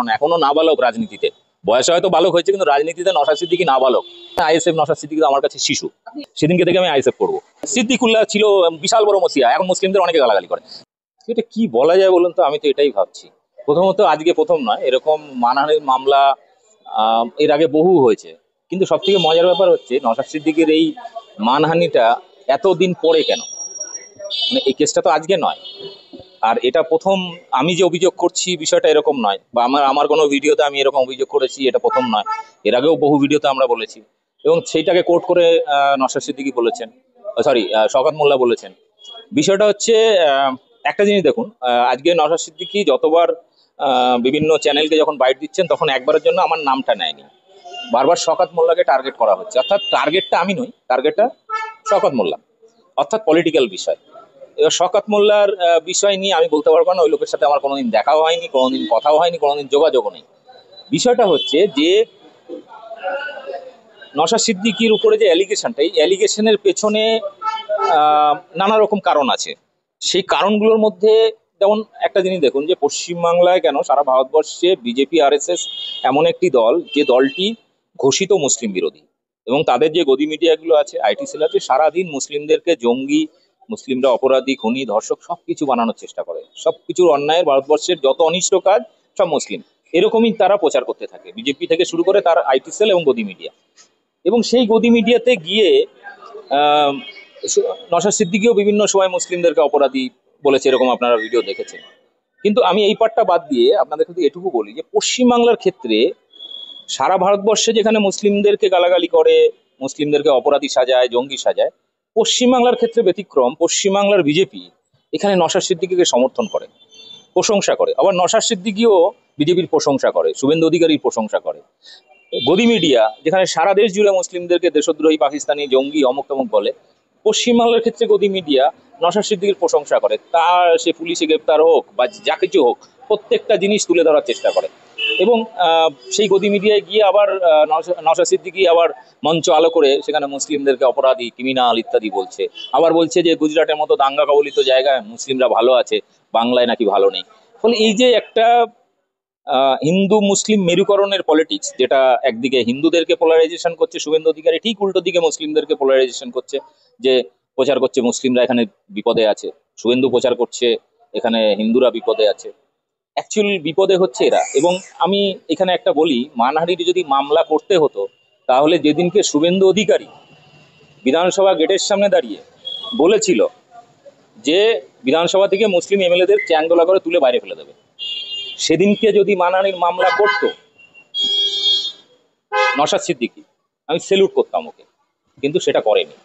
এখনো নাবালক রাজনীতিতে। বয়সে হয়তো বালক হয়েছে, কিন্তু রাজনীতিতে নওশাদ সিদ্দিকী নাবালক। আইএসএফ নওশাদ সিদ্দিকী আমার কাছে শিশু। সেদিনকে থেকে আমি আইএসএফ করবো। সিদ্দিকুল্লাহ ছিল বিশাল বড় মসিয়া, এখন মুসলিমদের অনেকে গালাগালি করে। এটা কি বলা যায় বলুন তো? আমি তো এটাই ভাবছি। প্রথমত আজকে প্রথম নয়, এরকম মানহানির মামলা এর আগে বহু হয়েছে। কিন্তু সব থেকে মজার ব্যাপার হচ্ছে নওশাদ সিদ্দিকীর এই মানহানিটা এতদিন পরে কেন? মানে এই কেসটা তো আজকে নয়, আর এটা প্রথম আমি যে অভিযোগ করছি বিষয়টা এরকম নয়, বা আমার কোনো ভিডিওতে আমি এরকম অভিযোগ করেছি এটা প্রথম নয়। এর আগেও বহু ভিডিওতে আমরা বলেছি, এবং সেইটাকে কোট করে নওশাদ সিদ্দিকী বলেছেন, সরি শওকত মোল্লা বলেছেন। বিষয়টা হচ্ছে একটা জিনিস দেখুন, আজকে নওশাদ সিদ্দিকী যতবার বিভিন্ন চ্যানেলকে যখন বাইট দিচ্ছেন, তখন একবারের জন্য আমার নামটা নেয়নি। বারবার শওকত মোল্লাকে টার্গেট করা হচ্ছে, অর্থাৎ টার্গেটটা আমি নই, টার্গেটটা শওকত মোল্লা, অর্থাৎ পলিটিক্যাল বিষয়। এবার শওকত মোল্লার বিষয় নিয়ে আমি বলতে পারবো না। ওই লোকের সাথে আমার কোনোদিন দেখাও হয়নি, কোনোদিন কথাও হয়নি, কোনোদিন যোগাযোগও নেই। বিষয়টা হচ্ছে যে নওশাদ সিদ্দিকীর উপরে যে অ্যালিগেশনটা, এই অ্যালিগেশনের পেছনে নানা রকম কারণ আছে। সেই কারণগুলোর মধ্যে যেমন একটা জিনিস দেখুন, যে পশ্চিমবাংলায় কেন সারা ভারতবর্ষে বিজেপি আরএসএস এমন একটি দল, যে দলটি ঘোষিত মুসলিম বিরোধী, এবং তাদের যে গদি মিডিয়াগুলো আছে, আইটি সেল আছে, সারাদিন মুসলিমদেরকে জঙ্গি, মুসলিমরা অপরাধী, খুনি, ধর্ষক সবকিছু বানানোর চেষ্টা করে। সবকিছুর অন্যায়ের, ভারতবর্ষের যত অনিষ্ট কাজ সব মুসলিম, এরকমই তারা প্রচার করতে থাকে, বিজেপি থেকে শুরু করে তার আইটি সেল এবং গদি মিডিয়া। এবং সেই গদি মিডিয়াতে গিয়ে নওশাদ সিদ্দিকীও বিভিন্ন সময় মুসলিমদেরকে অপরাধী বলেছে, এরকম আপনারা ভিডিও দেখেছেন। কিন্তু আমি এই পার্টটা বাদ দিয়ে আপনাদের শুধু এটুকু বলি, যে পশ্চিমবাংলার ক্ষেত্রে সারা ভারতবর্ষে যেখানে মুসলিমদেরকে গালাগালি করে, মুসলিমদেরকে অপরাধী সাজায়, জঙ্গি সাজায়, পশ্চিমবাংলার ক্ষেত্রে ব্যতিক্রম। পশ্চিমবাংলার বিজেপি এখানে নওশাদ সিদ্দিকীকে সমর্থন করে, প্রশংসা করে। আবার নওশাদ সিদ্দিকীও বিজেপির প্রশংসা করে, শুভেন্দু অধিকারীর প্রশংসা করে। গদি মিডিয়া যেখানে সারা দেশ জুড়ে মুসলিমদেরকে দেশদ্রোহী, পাকিস্তানি, জঙ্গি, অমুক তমুক বলে, পশ্চিমবাংলার ক্ষেত্রে গদি মিডিয়া নওশাদ সিদ্দিকীর প্রশংসা করে। তার সে পুলিশে গ্রেপ্তার হোক বা যা কিছু হোক, প্রত্যেকটা জিনিস তুলে ধরার চেষ্টা করে। এবং সেই গদি মিডিয়ায় গিয়ে আবার নওশাদ সিদ্দিকী আবার মঞ্চ আলো করে সেখানে মুসলিমদেরকে অপরাধী, ক্রিমিনাল ইত্যাদি বলছে। আবার বলছে যে গুজরাটের মতো দাঙ্গা কবলিত জায়গায় মুসলিমরা ভালো আছে, বাংলায় নাকি ভালো নেই। ফলে এই যে একটা হিন্দু মুসলিম মেরুকরণের পলিটিক্স, যেটা একদিকে হিন্দুদেরকে পোলারাইজেশন করছে শুভেন্দু অধিকারী, ঠিক উল্টো দিকে মুসলিমদেরকে পোলারাইজেশন করছে, যে প্রচার করছে মুসলিমরা এখানে বিপদে আছে, শুভেন্দু প্রচার করছে এখানে হিন্দুরা বিপদে আছে। অ্যাকচুয়াল বিপদে হচ্ছে এরা। এবং আমি এখানে একটা বলি, মানহানির যদি মামলা করতে হতো, তাহলে যেদিনকে শুভেন্দু অধিকারী বিধানসভা গেটের সামনে দাঁড়িয়ে বলেছিল যে বিধানসভা থেকে মুসলিম এমএলএদের চ্যাংদোলা করে তুলে বাইরে ফেলে দেবে, সেদিনকে যদি মানহানির মামলা করত নওশাদ সিদ্দিকী, আমি সেলুট করতাম ওকে। কিন্তু সেটা করেনি।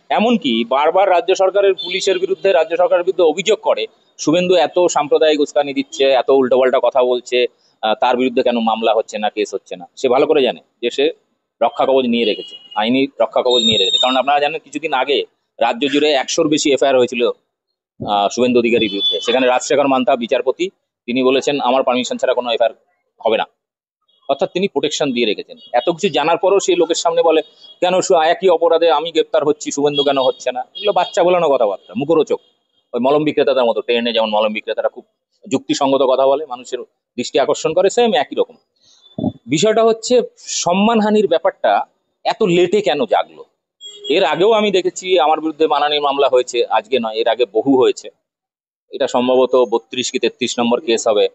এমনকি বারবার রাজ্য সরকারের পুলিশের বিরুদ্ধে, রাজ্য সরকারের বিরুদ্ধে অভিযোগ করে শুভেন্দু এত সাম্প্রদায়িক উস্কানি দিচ্ছে, এত উল্টোপাল্টা কথা বলছে, তার বিরুদ্ধে কেন মামলা হচ্ছে না, কেস হচ্ছে না। সে ভালো করে জানে যে সে রক্ষা কবচ নিয়ে রেখেছে, আইনি রক্ষা কবচ নিয়ে রেখেছে। কারণ আপনারা জানেন, কিছুদিন আগে রাজ্য জুড়ে 100-র বেশি এফআইআর হয়েছিল শুভেন্দু অধিকারীর বিরুদ্ধে। সেখানে রাজশেখর মান্তা বিচারপতি, তিনি বলেছেন আমার পারমিশন ছাড়া কোনো এফআইআর হবে না। অর্থাৎ তিনি প্রোটেকশন দিয়ে রেখেছেন। এত কিছু জানার পরও সেই লোকের সামনে বলে কেন একই অপরাধে আমি গ্রেপ্তার হচ্ছি, শুভেন্দু কেন হচ্ছে না। এগুলো বাচ্চা বলানো কথাবার্তা, মুখরোচক। ওই মলম বিক্রেতাদের মতো, ট্রেনে যেমন মলম বিক্রেতারা খুব যুক্তিসঙ্গত কথা বলে, মানুষের দৃষ্টি আকর্ষণ করে, সেম একই রকম। বিষয়টা হচ্ছে সম্মানহানির ব্যাপারটা এত লেটে কেন জাগলো? এর আগেও আমি দেখেছি আমার বিরুদ্ধে মানহানির মামলা হয়েছে, আজকে নয়, এর আগে বহু হয়েছে। এটা সম্ভবত 32 কি 33 নম্বর কেস হবে।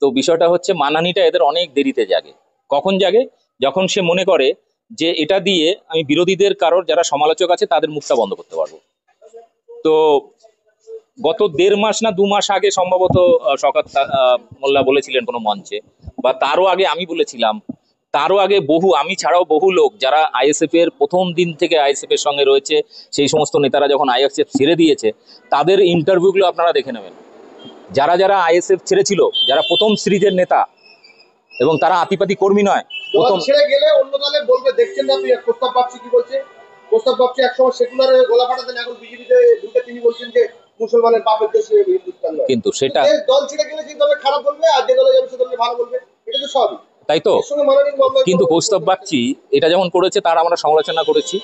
তো বিষয়টা হচ্ছে মানহানিটা এদের অনেক দেরিতে জাগে। কখন জাগে? যখন সে মনে করে যে এটা দিয়ে আমি বিরোধীদের কারোর যারা সমালোচক আছে তাদের মুখটা বন্ধ করতে পারবো। তো গত 1.5 মাস না 2 মাস আগে সম্ভবত শওকত মোল্লা বলেছিলেন কোনো মঞ্চে, বা তারও আগে আমি বলেছিলাম, তারও আগে আমি ছাড়াও বহু লোক যারা আইএসএফ এর প্রথম দিন থেকে আইএসএফ এর সঙ্গে রয়েছে, সেই সমস্ত নেতারা যখন আইএসএফ ছেড়ে দিয়েছে তাদের ইন্টারভিউগুলো আপনারা দেখে নেবেন। যারা যারা আইএসএফ ছেড়েছিল, যারা প্রথম সিরিজের নেতা, এবং তারা আতিপাতি কর্মী নয়, প্রথম ছেড়ে গেলে অন্য দলে বলবে, দেখছেন না আপনি প্রস্তাব বাপসি কি বলছে? প্রস্তাব বাপসি একসময় সেকুলারে গোলা ফাটাতেন, এখন বিজেপিতে ঢুকে তিনি বলছেন যে মুসলমানের বাপের দেশে হিন্দুস্তান নয়। কিন্তু সেটা দল ছেড়ে গেলে সেই দলে খারাপ বলবে, আর যে দলে যাবে সে দলে ভালো বলবে, এটা তো স্বাভাবিক, তাই তো? কিন্তু কৌস্তব বাগচি এটা যেমন করেছে তার আমরা সমালোচনা করেছি,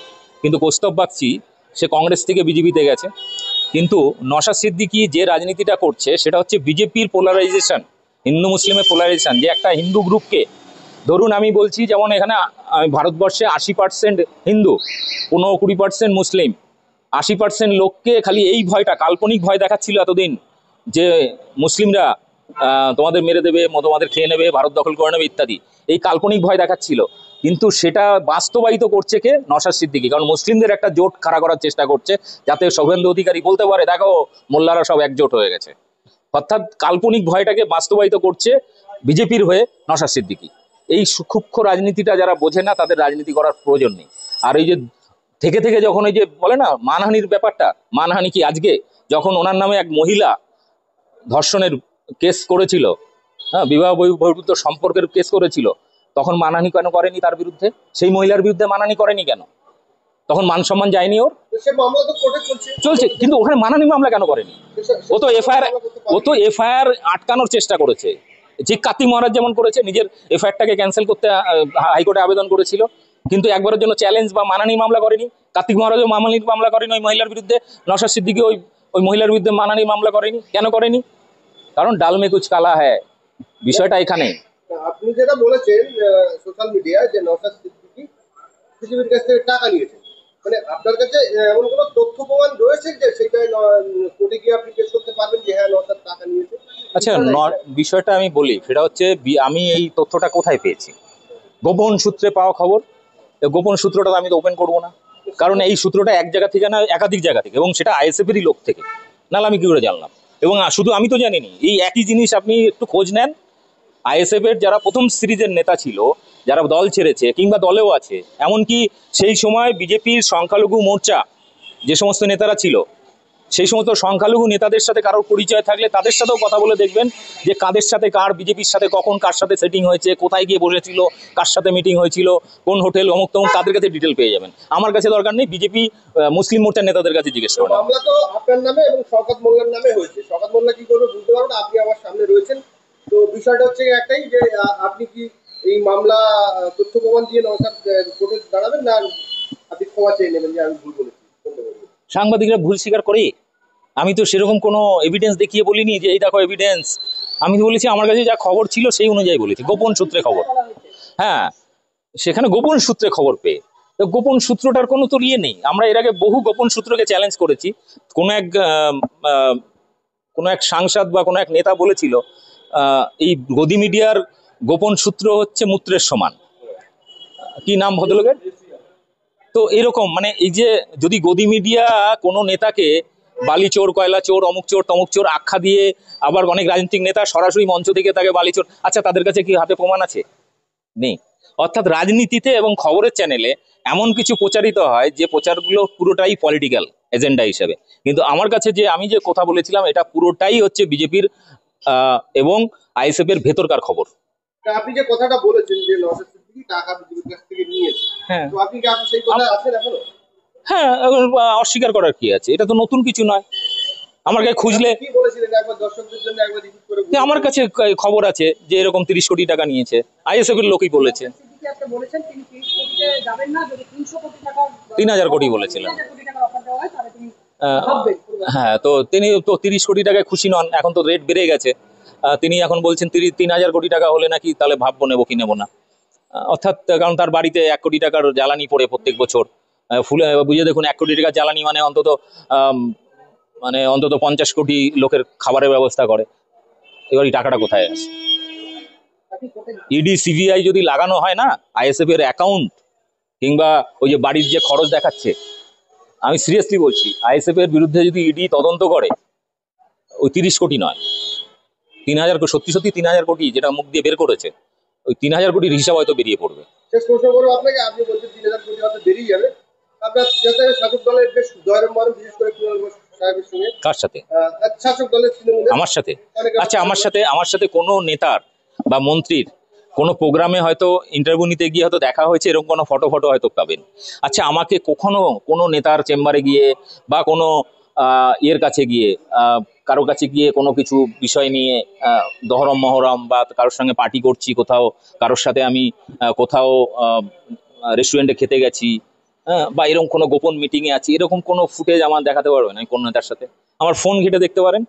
কিন্তু কৌস্তব বাগচি সে কংগ্রেস থেকে বিজেপিতে গেছে। কিন্তু নওশাদ সিদ্দিকী যে রাজনীতিটা করছে সেটা হচ্ছে বিজেপির পোলারাইজেশন, হিন্দু মুসলিমের পোলারাইজেশন, যে একটা হিন্দু গ্রুপকে, ধরুন আমি বলছি যেমন এখানে ভারতবর্ষে 80% হিন্দু, 15-20% মুসলিম, 80% লোককে খালি এই ভয়টা, কাল্পনিক ভয় দেখাচ্ছিল এতদিন যে মুসলিমরা তোমাদের মেরে দেবে, তোমাদের খেয়ে নেবে, ভারত দখল করে নেবে ইত্যাদি, এই কাল্পনিক ভয় দেখাচ্ছিল। কিন্তু সেটা বাস্তবায়িত করছে কে? নওশাদ সিদ্দিকী। কারণ মুসলিমদের একটা জোট খাড়া করার চেষ্টা করছে, যাতে শুভেন্দু অধিকারী বলতে পারে দেখো মোল্লারা সব একজোট হয়ে গেছে। অর্থাৎ কাল্পনিক ভয়টাকে বাস্তবায়িত করছে বিজেপির হয়ে নওশাদ সিদ্দিকী। এই সূক্ষ্ম রাজনীতিটা যারা বোঝে না, তাদের রাজনীতি করার প্রয়োজন নেই। আর এই যে থেকে থেকে যখন ওই যে বলে না মানহানির ব্যাপারটা, মানহানি কি আজকে, যখন ওনার নামে এক মহিলা ধর্ষণের কেস করেছিল, হ্যাঁ, বিবাহ বহির্ভূত সম্পর্কের কেস করেছিল, তখন মানহানি কেন করেনি তার বিরুদ্ধে? সেই মহিলার বিরুদ্ধে মানহানি করেনি কেন? তখন মান সম্মান যায়নি ওর? সে মামলা তো কোর্টে চলছে। চলছে, কিন্তু ওখানে মানহানি মামলা কেন করেনি? ও তো এফআইআর আটকানোর চেষ্টা করেছে, যে কার্তিক মহারাজ যেমন করেছে, নিজের এফআইআরটাকে ক্যান্সেল করতে হাইকোর্টে আবেদন করেছিল, কিন্তু একবারের জন্য চ্যালেঞ্জ বা মানহানি মামলা করেনি। কার্তিক মহারাজও মানহানি মামলা করেনি ওই মহিলার বিরুদ্ধে, নওশাদ সিদ্দিকী ওই মহিলার বিরুদ্ধে মানহানি মামলা করেনি। কেন করেনি? কারণ ডাল মে কুছ কালা হ্যায়, বিষয়টা এখানে। আপনি যেটা বলেছেন সোশ্যাল মিডিয়ায় যে নওশাদ সিদ্দিকী বিজেপির কাছ থেকে টাকা নিয়েছেন, মানে আপনার কাছে এমন কোনো তথ্য প্রমাণ রয়েছে যে সেটা কোর্টে গিয়ে আপনি পেশ করতে পারবেন যে হ্যাঁ নওশাদ টাকা নিয়েছে? আচ্ছা, বিষয়টা আমি বলি, সেটা হচ্ছে আমি এই তথ্যটা কোথায় পেয়েছি? গোপন সূত্রে পাওয়া খবর। গোপন সূত্রটা আমি তো ওপেন করবো না, কারণ এই সূত্রটা এক জায়গা থেকে না, একাধিক জায়গা থেকে, এবং সেটা আইএসএফেরই লোক থেকে, নাহলে আমি কি করে জানলাম? এবং শুধু আমি তো জানিনি, এই একই জিনিস আপনি একটু খোঁজ নেন, আইএসএফ এর যারা প্রথম সিরিজের নেতা ছিল, যারা দল ছেড়েছে কিংবা দলেও আছে, এমনকি সেই সময় বিজেপির সংখ্যালঘু মোর্চা যে সমস্ত নেতারা ছিল, সেই সমস্ত সংখ্যালঘু নেতাদের সাথে কারোর পরিচয় থাকলে তাদের সাথেও কথা বলে দেখবেন যে কাদের সাথে কার, বিজেপির সাথে কখন কার সাথে সেটিং হয়েছে, কোথায় গিয়ে বসেছিল, কার সাথে মিটিং হয়েছিল, কোন হোটেল, অমুক তমুক, তাদের কাছে ডিটেল পেয়ে যাবেন। আমার কাছে দরকার নেই, বিজেপি মুসলিম মোর্চার নেতাদের কাছে জিজ্ঞেস করুন। মামলা তো আপনার নামে এবং শওকত মোল্লার নামে হয়েছে। শওকত মোল্লা কি করবে বুঝতে পারবেন, আপনি আমার সামনে রয়েছেন। তো বিষয়টা হচ্ছে একটাই যে আপনি কি এই মামলা তথ্য প্রমাণ দিয়ে নওশাদ কোর্টে দাঁড়াবেন, না আপনি ক্ষমা চেয়ে নেবেন যে আমি ভুল বলেছি? সাংবাদিকরা ভুল স্বীকার করে, আমি তো সেরকম কোনো এভিডেন্স দেখিয়ে বলিনি যে এই দেখো এভিডেন্স। আমি বলেছি আমার কাছে যা খবর ছিল সেই অনুযায়ী বলেছি, গোপন সূত্রে খবর। হ্যাঁ, সেখানে গোপন সূত্রে খবর পেয়ে, তো গোপন সূত্রটার কোনো তো ইয়ে নেই। আমরা এর আগে বহু গোপন সূত্রকে চ্যালেঞ্জ করেছি। কোনো এক সাংসদ বা কোনো এক নেতা বলেছিল এই গদি মিডিয়ার গোপন সূত্র হচ্ছে মূত্রের সমান। কি নাম ভদ্রলোকের? তো এরকম মানে এই যে যদি গদি মিডিয়া কোনো নেতাকে বালি চোর, কয়লা চোর, অমুক চোর, তমুক চোর আখ্যা দিয়ে, আবার অনেক রাজনৈতিক নেতা সরাসরি মঞ্চ থেকে তাকে বালি চোর, আচ্ছা তাদের কাছে কি হাতে প্রমাণ আছে? নেই। অর্থাৎ রাজনীতিতে এবং খবরের চ্যানেলে এমন কিছু প্রচারিত হয় যে প্রচারগুলো পুরোটাই পলিটিক্যাল এজেন্ডা হিসেবে, কিন্তু আমার কাছে যে আমি যে কথা বলেছিলাম এটা পুরোটাই হচ্ছে বিজেপির এবং আইএসএফ এর ভেতরকার খবর। আপনি যে কথাটা বলেছেন যে নওশাদ সিদ্দিকী টাকা বিজেপির কাছ থেকে নিয়েছে, হ্যাঁ, তো আপনি কি সেই কথা আছেন এখনো? হ্যাঁ, অস্বীকার করার কি আছে? এটা তো নতুন কিছু নয়। আমার কাছে খুঁজলে, কি বলেছিলেন একবার দর্শকদের জন্য একবার রিপিট করে বলুন। আমার কাছে খবর আছে যে এরকম 30 কোটি টাকা নিয়েছে, আইএসএফ এর লোকই বলেছে। 3000 কোটি বলেছিলেন। হ্যাঁ, তো তিনি তো 30 কোটি টাকায় খুশি নন, এখন তো রেট বেড়ে গেছে। তিনি এখন বলছেন 3000 কোটি টাকা হলে নাকি তাহলে ভাববো নেবো কি নেবো না। অর্থাৎ কারণ তার বাড়িতে 1 কোটি টাকার জ্বালানি পড়ে প্রত্যেক বছর। ফুলে বুঝে দেখুন, 1 কোটি টাকার জ্বালানি মানে অন্তত 50 কোটি লোকের খাবারের ব্যবস্থা করে। এবার এই টাকাটা কোথায় আসে? ইডি সিবিআই যদি লাগানো হয় না আইএসএফ এর অ্যাকাউন্ট কিংবা ওই যে বাড়ির যে খরচ দেখাচ্ছে, আমি সিরিয়াসলি বলছি, আইএসএফ এর বিরুদ্ধে যদি ইডি তদন্ত করে, ওই 30 কোটি নয়, 3000, সত্যি সত্যি 3000 কোটি যেটা মুখ দিয়ে বের করেছে, ওই 3000 কোটির হিসাব হয়তো বেরিয়ে পড়বে। শেষ প্রশ্ন করবো আপনাকে, আপনি বলছেন 3000 কোটি হয়তো বেরিয়ে যাবে, আপনার যাতে শাসক দলের বেশ দয়রম্বরম, বিশেষ করে তৃণমূল সাহেবের সঙ্গে। কার সাথে? শাসক দলের তৃণমূলের। আমার সাথে? আচ্ছা, আমার সাথে কোনো নেতার বা মন্ত্রীর কোনো প্রোগ্রামে হয়তো ইন্টারভিউ নিতে গিয়ে হয়তো দেখা হয়েছে, এরকম কোনো ফটো হয়তো পাবেন। আচ্ছা, আমাকে কখনো কোনো নেতার চেম্বারে গিয়ে বা কোনো ইয়ের কাছে গিয়ে, কারো কাছে গিয়ে কোনো কিছু বিষয় নিয়ে দহরম মহরম বা কারোর সঙ্গে পার্টি করছি কোথাও, কারোর সাথে আমি কোথাও রেস্টুরেন্টে খেতে গেছি, বা এরকম কোনো গোপন মিটিংয়ে আছি, এরকম কোনো ফুটেজ আমার দেখাতে পারবে না কোন নেতার সাথে? আমার ফোন ঘেটে দেখতে পারেন,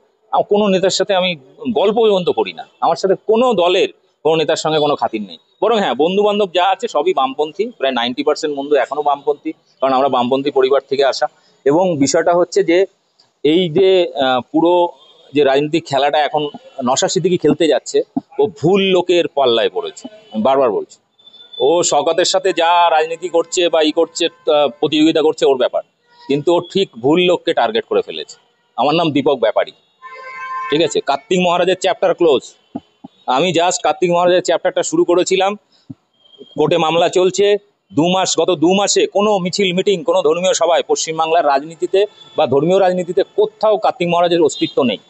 কোনো নেতার সাথে আমি গল্প পর্যন্ত করি না, আমার সাথে কোনো দলের কোনো নেতার সঙ্গে কোনো খাতির নেই। বরং হ্যাঁ, বন্ধু বান্ধব যা আছে সবই বামপন্থী, প্রায় 90% বন্ধু এখনো বামপন্থী, কারণ আমরা বামপন্থী পরিবার থেকে আসা। এবং বিষয়টা হচ্ছে যে এই যে পুরো যে রাজনৈতিক খেলাটা এখন নওশাদ সিদ্দিকী খেলতে যাচ্ছে, ও ভুল লোকের পাল্লায় পড়েছে, আমি বারবার বলছি। ও শওকতের সাথে যা রাজনীতি করছে বা করছে, প্রতিযোগিতা করছে ওর ব্যাপার, কিন্তু ও ঠিক ভুল লোককে টার্গেট করে ফেলেছে। আমার নাম দীপক ব্যাপারী, ঠিক আছে? কার্তিক মহারাজের চ্যাপ্টার ক্লোজ। আমি জাস্ট কার্তিক মহারাজের চ্যাপ্টারটা শুরু করেছিলাম, কোর্টে মামলা চলছে। গত দু মাসে কোনো মিছিল মিটিং, কোনো ধর্মীয় সভায় পশ্চিমবাংলার রাজনীতিতে বা ধর্মীয় রাজনীতিতে কোথাও কার্তিক মহারাজের অস্তিত্ব নেই।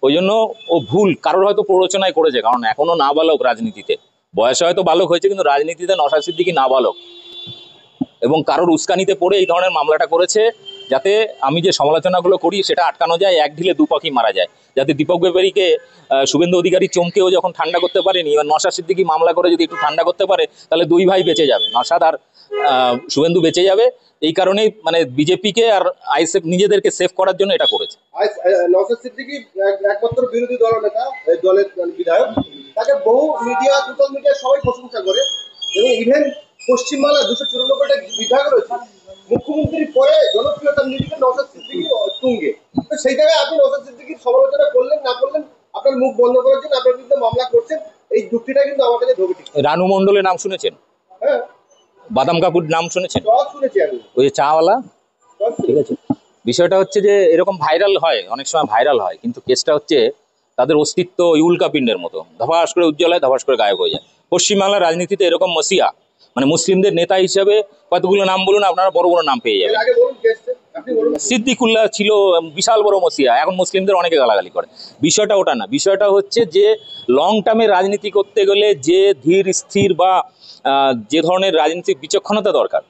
ওই জন্য ও ভুল কারোর হয়তো প্ররোচনায় করেছে, কারণ এখনো নাবালক রাজনীতিতে, বয়সে হয়তো বালক হয়েছে কিন্তু রাজনীতিতে নওশাদ সিদ্দিকী নাবালক, এবং কারোর উস্কানিতে পড়ে এই ধরনের মামলাটা করেছে, যাতে আমি যে সমালোচনাগুলো করি সেটা আটকানো যায়, এক ঢিলে দু পাখি মারা যায়। যাতে দীপক ব্যাপারীকে শুভেন্দু অধিকারী চমকেও যখন ঠান্ডা করতে পারেনি, এবার নওশাদ সিদ্দিকী মামলা করে যদি একটু ঠান্ডা করতে পারে, তাহলে দুই ভাই বেঁচে যাবে, নওশাদ আর শুভেন্দু বেঁচে যাবে। এই কারণেই মানে বিজেপিকে আর আইএসএফ নিজেদেরকে সেভ করার জন্য এটা করেছে। নওশাদ সিদ্দিকী একমাত্র বিরোধী দলনেতা, দলের বিধায়ক, তাকে বহু মিডিয়া, সোশ্যাল মিডিয়া সবাই প্রশংসা করে, এবং ইভেন পশ্চিমবাংলার 294টা বিধায়ক রয়েছে, মুখ্যমন্ত্রীর পরে জনপ্রিয়তার নিরিখে নওশাদ সিদ্দিকী তুঙ্গে। তো সেই জায়গায় আপনি নওশাদ সিদ্দিকীর সমালোচনা করলেন না করলেন, আপনার মুখ বন্ধ করার জন্য আপনার বিরুদ্ধে মামলা করছেন, এই যুক্তিটা কিন্তু আমার কাছে ধোবে ঠিক। রানু মণ্ডলের নাম শুনেছেন? হ্যাঁ, বাদাম কাকুর নাম শুনেছেন? সব শুনেছি আমি, ওই যে চাওয়ালা, সব ঠিক আছে? বিষয়টা হচ্ছে যে এরকম ভাইরাল হয়, অনেক সময় ভাইরাল হয়, কিন্তু কেসটা হচ্ছে তাদের অস্তিত্ব ওই উল্কাপিণ্ডের মতো, ধপাস করে উজ্জ্বল হয়, ধপাস করে গায়েব হয়ে যায়। পশ্চিমবাংলার রাজনীতিতে এরকম মসিয়া, মানে মুসলিমদের নেতা হিসেবে কতগুলো নাম বলুন, আপনারা বড় বড় নাম পেয়ে যাবেন। আগে বলুন কেসটা, আপনি বলুন। সিদ্দিকুল্লাহ ছিল বিশাল বড় মসিয়া, এখন মুসলিমদের অনেকে গালাগালি করে। বিষয়টা ওটা না, বিষয়টা হচ্ছে যে লং টার্মে রাজনীতি করতে গেলে যে ধীর স্থির বা যে ধরনের রাজনৈতিক বিচক্ষণতা দরকার,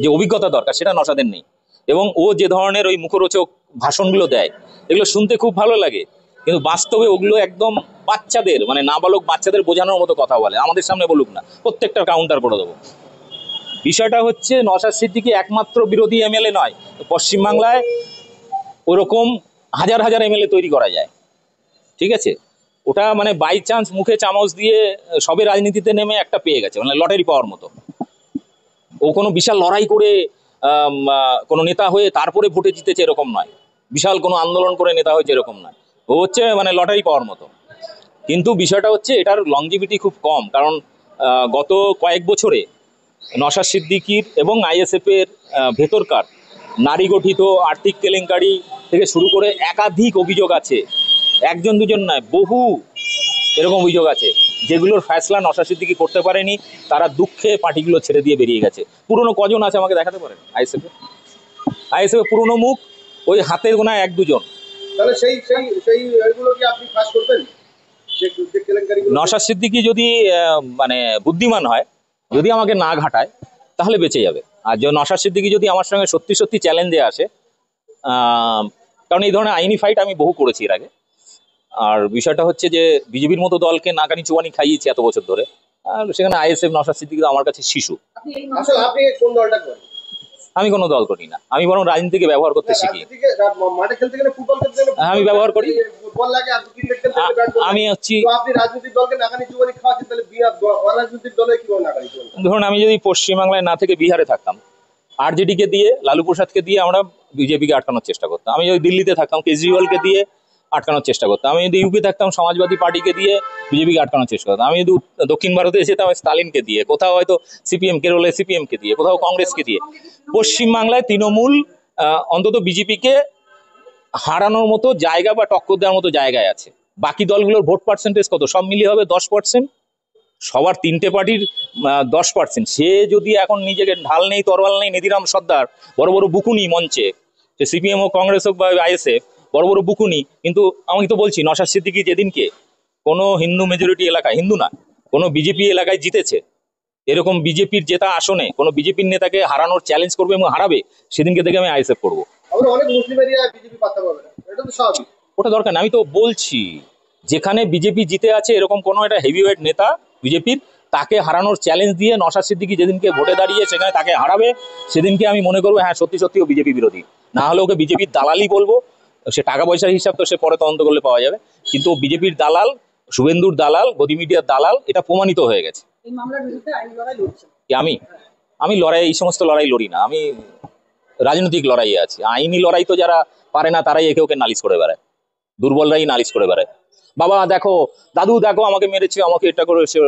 যে অভিজ্ঞতা দরকার, সেটা নওশাদের নেই। এবং ও যে ধরনের ওই মুখরোচক ভাষণগুলো দেয়, এগুলো শুনতে খুব ভালো লাগে, কিন্তু বাস্তবে ওগুলো একদম বাচ্চাদের, মানে নাবালক বাচ্চাদের বোঝানোর মতো কথা বলে। আমাদের সামনে বলুক না, প্রত্যেকটা কাউন্টার করে দেবো। বিষয়টা হচ্ছে নওশাদ সিদ্দিকী একমাত্র বিরোধী এমএলএ নয়, পশ্চিমবাংলায় ওরকম হাজার হাজার এমএলএ তৈরি করা যায়, ঠিক আছে? ওটা মানে বাই চান্স মুখে চামচ দিয়ে সবে রাজনীতিতে নেমে একটা পেয়ে গেছে, মানে লটারি পাওয়ার মতো। ও কোনো বিশাল লড়াই করে কোনো নেতা হয়ে তারপরে ভোটে জিতেছে এরকম নয়, বিশাল কোনো আন্দোলন করে নেতা হয়েছে এরকম নয়। ও হচ্ছে মানে লটারি পাওয়ার মতো। কিন্তু বিষয়টা হচ্ছে এটার লংজিভিটি খুব কম, কারণ গত কয়েক বছরে নওশাদ সিদ্দিকীর এবং আইএসএফ এর ভেতরকার নারী গঠিত আর্থিক কেলেঙ্কারি থেকে শুরু করে একাধিক অভিযোগ আছে, একজন দুজন নয়, বহু এরকম অভিযোগ আছে, যেগুলোর ফয়সলা নওশাদ সিদ্দিকী করতে পারেনি। তারা দুঃখে পার্টিগুলো ছেড়ে দিয়ে বেরিয়ে গেছে। পুরনো কজন আছে আমাকে দেখাতে পারেন আইএসএফ পুরনো মুখ? ওই হাতের গোনায় এক দুজন। তাহলে সেই সেই সেই এগুলো কি আপনি ফাঁস করবেন? যে কেলেঙ্কারিগুলো নওশাদ সিদ্দিকী যদি মানে বুদ্ধিমান হয়, যদি আমাকে না ঘাটায়, তাহলে বেঁচে যাবে। আর যে নওশাদ সিদ্দিকী যদি আমার সঙ্গে সত্যি সত্যি চ্যালেঞ্জে আসে, কারণ এই ধরনের আইনি ফাইট আমি বহু করেছি এর আগে। আর বিষয়টা হচ্ছে যে বিজেপির মতো দলকে নাকানি চুবানি খাইয়েছি এত বছর ধরে, আর সেখানে আইএসএফ নওশাদ সিদ্দিকী তো আমার কাছে শিশু। আসলে আপনি কোন দলটা করেন? আমি কোনো দল করি না, আমি বরং রাজনীতিকে ব্যবহার করতে শিখি। রাজনীতিকে মাঠে খেলতে গেলে, ফুটবল খেলতে গেলে আমি ব্যবহার করি। ফুটবল লাগে, আর ক্রিকেট খেলতে গেলে ব্যাট বল লাগে। আমি হচ্ছি, তো আপনি রাজনৈতিক দলকে নাকানি চুবানি খাওয়াচ্ছেন, তাহলে অরাজনৈতিক দলে কিভাবে নাকানি চুবানি? ধরুন আমি যদি পশ্চিমবাংলায় না থেকে বিহারে থাকতাম, আরজেডিকে দিয়ে, লালু প্রসাদকে দিয়ে আমরা বিজেপিকে আটকানোর চেষ্টা করতাম। আমি যদি দিল্লিতে থাকতাম, কেজরিওয়ালকে দিয়ে আটকানোর চেষ্টা করতাম। আমি যদি ইউপি থাকতাম, সমাজবাদী পার্টিকে দিয়ে বিজেপিকে আটকানোর চেষ্টা করতাম। আমি যদি দক্ষিণ ভারতে যেতাম, স্টালিনকে দিয়ে, কোথাও হয়তো সিপিএম, কেরলে সিপিএমকে দিয়ে, কোথাও কংগ্রেসকে দিয়ে। পশ্চিমবাংলায় তৃণমূল অন্তত বিজেপিকে হারানোর মতো জায়গা বা টক্কর দেওয়ার মতো জায়গায় আছে। বাকি দলগুলোর ভোট পার্সেন্টেজ কত? সব মিলিয়ে হবে 10%। সবার তিনটে পার্টির 10%। সে যদি এখন নিজেকে ঢাল নেই, তরোয়াল নেই, নেদিরাম সর্দার বড় বড় বুকুনি মঞ্চে, সে সিপিএম হোক, কংগ্রেস হোক বা আইএসএফ, বড় বড় বুকুনি। কিন্তু আমি তো বলছি, নওশাদ সিদ্দিকী যেদিনকে কোনো হিন্দু মেজরিটি এলাকায়, হিন্দু না, কোনো বিজেপি এলাকায় জিতেছে, এরকম বিজেপির জেতা আসনে কোনো বিজেপির নেতাকে হারানোর চ্যালেঞ্জ করবে এবং হারাবে, সেদিনকে থেকে আমি আইএসএফ করবো। আমরা অনেক মুসলিম এরিয়া বিজেপি পাত্তা পাবে না, এটা তো স্বাভাবিক। ওটা দরকার না, আমি তো বলছি যেখানে বিজেপি জিতে আছে এরকম কোনো একটা হেভিওয়েট নেতা বিজেপির, তাকে হারানোর চ্যালেঞ্জ দিয়ে নওশাদ সিদ্দিকী যেদিনকে ভোটে দাঁড়িয়ে সেখানে তাকে হারাবে, সেদিনকে আমি মনে করবো হ্যাঁ সত্যি সত্যি ও বিজেপি বিরোধী। না হলে ওকে বিজেপির দালালি বলবো, সে টাকা পয়সার হিসাব তো সে পরে তদন্ত করলে পাওয়া যাবে, কিন্তু বিজেপির দালাল, শুভেন্দুর দালাল, গদি মিডিয়ার দালাল, এটা প্রমাণিত হয়ে গেছে। এই মামলার বিরুদ্ধে আইনি লড়াই লড়ছেন। কি আমি লড়াই, এই সমস্ত লড়াই লড়ি না, আমি রাজনৈতিক লড়াইয়ে আছি। আইনি লড়াই তো যারা পারে না তারাই একে ওকে নালিশ করে বেড়ায়, দুর্বলরাই নালিশ করে বেড়ায়। বাবা দেখো, দাদু দেখো আমাকে মেরেছে, আমাকে এটা করেছে,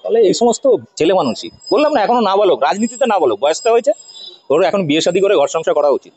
তাহলে এই সমস্ত ছেলে মানুষই, বললাম না এখনো না বলো, রাজনীতিতে না বলো, বয়সটা হয়েছে, ওর এখন বিয়ে শাদী করে ঘর সংসার করা উচিত।